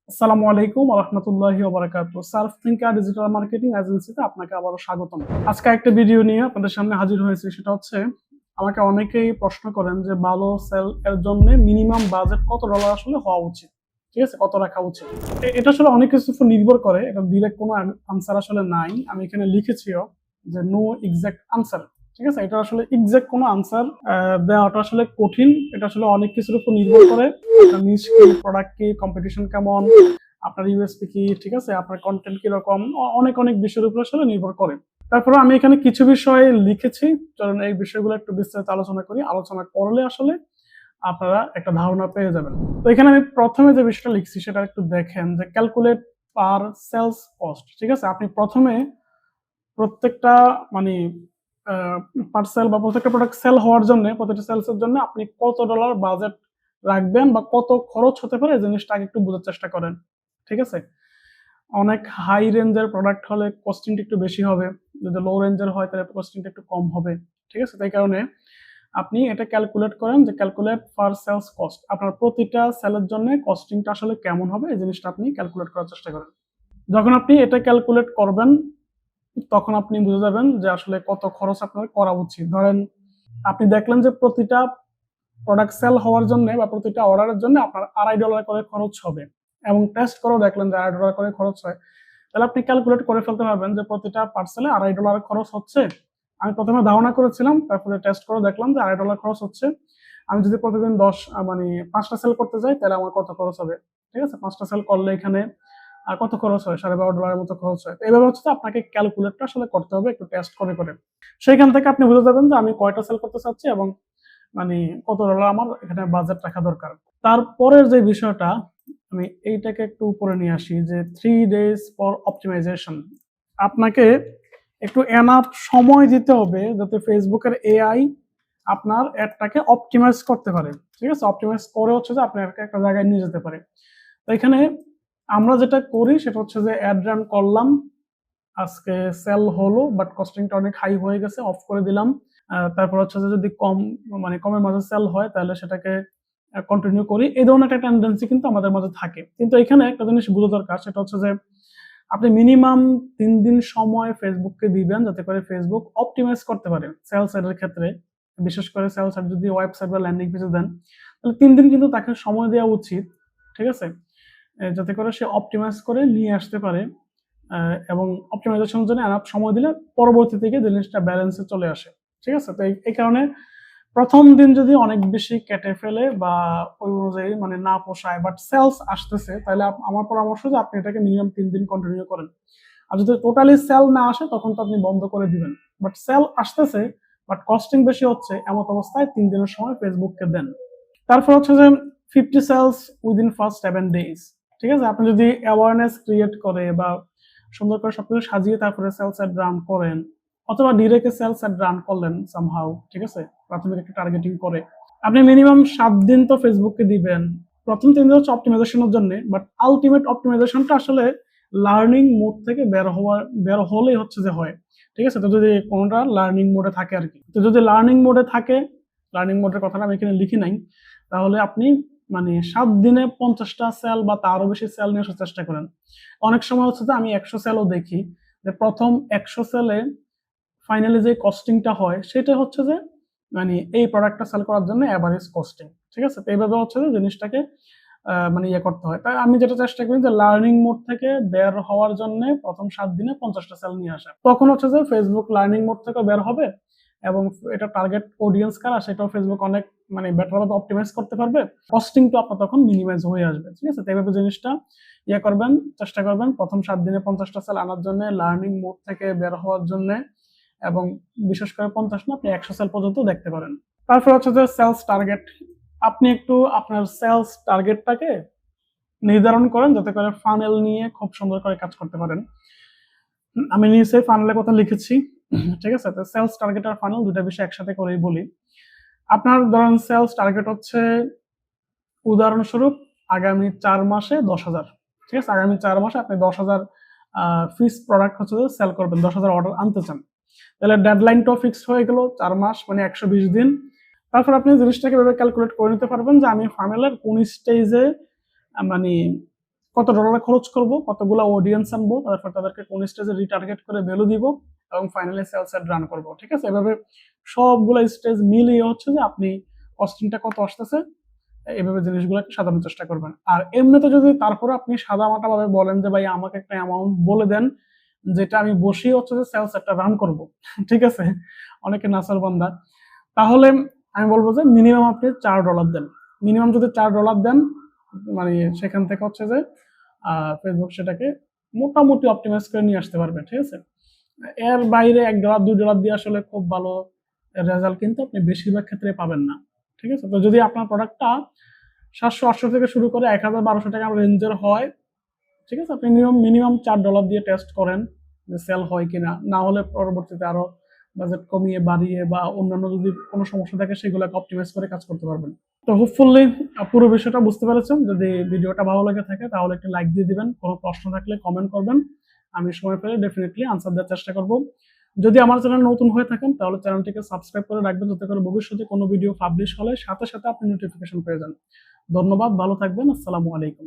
আসসালামু আলাইকুম ওয়া রাহমাতুল্লাহি ওয়া বারাকাতুহু। সার্ফ থিংকার ডিজিটাল মার্কেটিং এজেন্সিতে আপনাকে আবারও স্বাগতম। আজকে একটা ভিডিও নিয়ে আপনাদের সামনে হাজির হয়েছি। সেটা হচ্ছে আমাকে অনেকেই প্রশ্ন করেন যে ভালো সেল এর জন্য মিনিমাম বাজেট কত ডলার আসলে হওয়া উচিত, ঠিক আছে, কত রাখা উচিত। এটা আসলে অনেক কিছুর উপর নির্ভর করে, এটা ডিরেক্ট কোনো আনসার আসলে নাই। আমি এখানে লিখেছিও যে নো এক্সাক্ট আনসার, ঠিক আছে। এটা আসলে এক্সাক্ট কোনো আনসার দেওয়াটা আসলে কঠিন। এটা আসলে অনেক কিছুর উপর নির্ভর করে, আপনার নিশ কি, প্রোডাক্ট কি, কম্পিটিশন কেমন, আপনার ইউএসপি কি, ঠিক আছে, আপনার কন্টেন্ট কিরকম, অনেক অনেক বিষয়ের উপর আসলে নির্ভর করে। তারপরে আমি এখানে কিছু বিষয় লিখেছি, চলুন এই বিষয়গুলো একটু বিস্তারিত আলোচনা করি। আলোচনা করলে আসলে আপনারা একটা ধারণা পেয়ে যাবেন। তো এখানে আমি প্রথমে যে বিষয়টা লিখছি সেটা একটু দেখেন, যে ক্যালকুলেট পার সেলস কস্ট, ঠিক আছে। আপনি প্রথমে প্রত্যেকটা মানে পার্সেল বা প্রত্যেকটা প্রোডাক্ট সেল হওয়ার জন্য, প্রত্যেকটা সেলসের জন্য আপনি কত ডলার বাজেট রাখবেন বা কত খরচ হতে পারে এই জিনিসটা আগে একটু বোঝার চেষ্টা করেন, ঠিক আছে। অনেক হাই রেঞ্জের প্রোডাক্ট হলে কস্টিংটা একটু বেশি হবে, যদি লো রেঞ্জের হয় তাহলে কস্টিংটা একটু কম হবে, ঠিক আছে। তাই কারণে আপনি এটা ক্যালকুলেট করেন যে ক্যালকুলেট পার সেলস কস্ট, আপনার প্রতিটা সেলের জন্য কস্টিংটা আসলে কেমন হবে এই জিনিসটা আপনি ক্যালকুলেট করার চেষ্টা করেন। যখন আপনি এটা ক্যালকুলেট করবেন তখন আপনি বুঝে যাবেন যে আসলে কত খরচ আপনার করা উচিত। ধরেন আপনি দেখলেন যে প্রতিটা প্রোডাক্ট সেল হওয়ার জন্য বা প্রতিটা অর্ডারের জন্য আপনার $2.5 করে খরচ হবে, এবং টেস্ট করেও দেখলেন যে $2.5 করে খরচ হয়, তাহলে আপনি ক্যালকুলেট করে ফেলতে পারবেন যে প্রতিটা পার্সেলে $2.5 খরচ হচ্ছে। আমি প্রথমে ধারণা করেছিলাম, তারপরে টেস্ট করে দেখলাম যে $2.5 খরচ হচ্ছে। আমি যদি প্রতিদিন 5টা সেল করতে যাই তাহলে আমার কত খরচ হবে, ঠিক আছে। 5টা সেল করলে এখানে কত খরচ হয়, $12.5 মতো খরচ হয়। এইভাবে হচ্ছে আপনাকে ক্যালকুলেটটা আসলে করতে হবে একটু টেস্ট করে করে। সেইখান থেকে আপনি বুঝে যাবেন যে আমি কয়টা সেল করতে চাচ্ছি এবং মানে কত ডলার আমার এখানে বাজেট রাখা দরকার। তারপরের যে বিষয়টা, আমি এইটাকে একটু উপরে নিয়ে আসি যে 3 days ফর অপটিমাইজেশন। আপনাকে একটু এনাফ সময় দিতে হবে যাতে ফেসবুকের এআই আপনার অ্যাডটাকে অপটিমাইজ করতে পারে, ঠিক আছে। অপটিমাইজ করে হচ্ছে যে আপনার একটা জায়গায় নিয়ে যেতে পারে। তো এখানে আমরা যেটা করি সেটা হচ্ছে যে অ্যাড রান করলাম, আজকে সেল হলো বাট কস্টিংটা অনেক হাই হয়ে গেছে, অফ করে দিলাম। তারপর হচ্ছে যে যদি কমের মাঝে সেল হয় তাহলে সেটাকে কন্টিনিউ করি। এই ধরনের একটা টেন্ডেন্সি কিন্তু আমাদের মাঝে থাকে। কিন্তু এখানে একটা জিনিস বোঝা দরকার, সেটা হচ্ছে যে আপনি মিনিমাম 3 দিন সময় ফেসবুককে দিবেন যাতে করে ফেসবুক অপটিমাইজ করতে পারে সেলস এর ক্ষেত্রে। বিশেষ করে সেলস এর যদি ওয়েবসাইট বা ল্যান্ডিং পেজে দেন তাহলে 3 দিন কিন্তু তাকে সময় দেওয়া উচিত, ঠিক আছে, যাতে করে সে অপটিমাইজ করে নিয়ে আসতে পারে। এবং অপটিমাইজেশনের জন্য এনাফ সময় দিলে পরবর্তী থেকে জিনিসটা ব্যালেন্সে চলে আসে, ঠিক আছে। তো এই কারণে প্রথম দিন যদি অনেক বেশি কেটে ফেলে বা ওই অনুযায়ী মানে না পোষায় বাট সেলস আসতেছে, তাহলে আমার পরামর্শ যে আপনি এটাকে মিনিমাম 3 দিন কন্টিনিউ করেন। আর যদি টোটালি সেল না আসে তখন তো আপনি বন্ধ করে দিবেন। বাট সেল আসতেছে বাট কস্টিং বেশি হচ্ছে, এমন অবস্থায় 3 দিনের সময় ফেসবুককে দেন। তারপর হচ্ছে যে 50 সেলস উইদিন ফার্স্ট 7 days, ঠিক আছে। আপনি যদি অ্যাওয়ারনেস ক্রিয়েট করে বা সুন্দর করে সবকিছু সাজিয়ে তারপরে সেলস অ্যাড রান করেন, অথবা ডিরেক্ট সেলস অ্যাড রান করলেন সামহাউ, ঠিক আছে, প্রাথমিক একটা টার্গেটিং করে আপনি মিনিমাম 7 দিন তো ফেসবুককে দিবেন। প্রথম 3 দিন হচ্ছে অপটিমাইজেশনের জন্য, বাট আলটিমেট অপটিমাইজেশনটা আসলে লার্নিং মোড থেকে বের হলেই হচ্ছে যে হয়, ঠিক আছে। তো যদি কোনোটা লার্নিং মোডে থাকে আর কি, তো যদি লার্নিং মোডে থাকে, লার্নিং মোডের কথাটা আমি এখানে লিখি নাই, তাহলে আপনি মানে 7 দিনে 50টা সেল বা তারও বেশি সেল নিয়ে আসার চেষ্টা করেন। অনেক সময় হচ্ছে যে আমি 100 সেলও দেখি যে প্রথম 100 সেলে ফাইনালি যে কস্টিংটা হয় সেটা হচ্ছে যে মানে এই প্রোডাক্টটা সেল করার জন্য অ্যাভারেজ কস্টিং, ঠিক আছে। তো এইভাবে হচ্ছে যে জিনিসটাকে মানে ইয়ে করতে হয়। তাই আমি যেটা চেষ্টা করি যে লার্নিং মোড থেকে বের হওয়ার জন্য প্রথম 7 দিনে 50টা সেল নিয়ে আসা। তখন হচ্ছে যে ফেসবুক লার্নিং মোড থেকে বের হবে এবং এটা টার্গেট অডিয়েন্স কারা সেটাও ফেসবুক অনেক মানে বেটার ভাবে অপটিমাইজ করতে পারবে। কস্টিংটা আপনার তখন মিনিমাইজ হয়ে আসবে, ঠিক আছে। তো এইভাবে জিনিসটা ইয়ে করবেন, চেষ্টা করবেন প্রথম 7 দিনে 50টা সেল আনার জন্য, লার্নিং মোড থেকে বের হওয়ার জন্য, এবং বিশেষ করে 50 না, আপনি 100 সেল পর্যন্ত দেখতে পারেন। তারপর হচ্ছে যে সেলস টার্গেট, আপনি একটু আপনার সেলস টার্গেটটাকে নির্ধারণ করেন যাতে করে ফানেল নিয়ে খুব সুন্দর করে কাজ করতে পারেন। আমি নিচে ফানেলের কথা লিখেছি, ঠিক আছে। তো সেলস টার্গেট আর ফানেল দুটা বিষয় একসাথে করেই বলি। আপনার ধরেন সেলস টার্গেট হচ্ছে উদাহরণস্বরূপ আগামী 4 মাসে 10,000, ঠিক আছে। আগামী 4 মাসে আপনি 10,000 ফিস প্রোডাক্ট হচ্ছে সেল করবেন, 10,000 অর্ডার আনতে চান, তাহলে ডেডলাইনটাও ফিক্সড হয়ে গেল 4 মাস মানে 120 দিন। তারপর আপনি জিনিসটাকে এভাবে ক্যালকুলেট করে নিতে পারবেন যে আমি ফানেলের কোন স্টেজে মানে কত ডলার খরচ করব, কতগুলো অডিয়েন্স আনবো, তারপর তাদেরকে কোন স্টেজে রিটার্গেট করে ভ্যালু দিব এবং ফাইনালি সেলস এড রান করব। ঠিক আছে, এভাবে সবগুলো স্টেজ মিলিয়ে হচ্ছে যে আপনি কস্টিংটা কত আসতেছে এইভাবে জিনিসগুলোকে সাজানোর চেষ্টা করবেন। আর এমনিতে যদি তারপরে আপনি সাদামাটা ভাবে বলেন যে ভাই আমাকে একটা অ্যামাউন্ট বলে দেন যেটা আমি বসেই হচ্ছে যে সেলস একটা রান করব, ঠিক আছে, অনেকে নাসার বান্দা, তাহলে আমি বলবো যে মিনিমাম আপনি $4 দেন। মিনিমাম যদি $4 দেন, মানে সেখান থেকে হচ্ছে যে ফেসবুক সেটাকে মোটামুটি অপটিমাইজ করে নিয়ে আসতে পারবে। ঠিক আছে, এর বাইরে $1 $2 দিয়ে আসলে খুব ভালো রেজাল্ট কিন্তু আপনি বেশিরভাগ ক্ষেত্রে পাবেন না। ঠিক আছে, তো যদি আপনার প্রোডাক্টটা 700-800 থেকে শুরু করে 1000-1200 টাকা রেঞ্জের হয়, ঠিক আছে, আপনি মিনিমাম $4 দিয়ে টেস্ট করেন যে সেল হয় কিনা, না হলে পরবর্তীতে আরো বাজেট কমিয়ে বাড়িয়ে বা অন্যান্য যদি কোনো সমস্যা থাকে সেগুলোকে অপটিমাইজ করে কাজ করতে পারবেন। তো হোপফুলি পুরো বিষয়টা বুঝতে পেরেছেন। যদি ভিডিওটা ভালো লেগে থাকে তাহলে একটা লাইক দিয়ে দিবেন, কোনো প্রশ্ন থাকলে কমেন্ট করবেন, আমি সময় পেলে ডেফিনেটলি আনসার দেওয়ার চেষ্টা করব। যদি আমার চ্যানেল নতুন হয়ে থাকেন তাহলে চ্যানেলটিকে সাবস্ক্রাইব করে রাখবেন, যাতে করে ভবিষ্যতে কোনো ভিডিও পাবলিশ হলে সাথে সাথে আপনি নোটিফিকেশন পেয়ে যান। ধন্যবাদ, ভালো থাকবেন, আসসালামু আলাইকুম।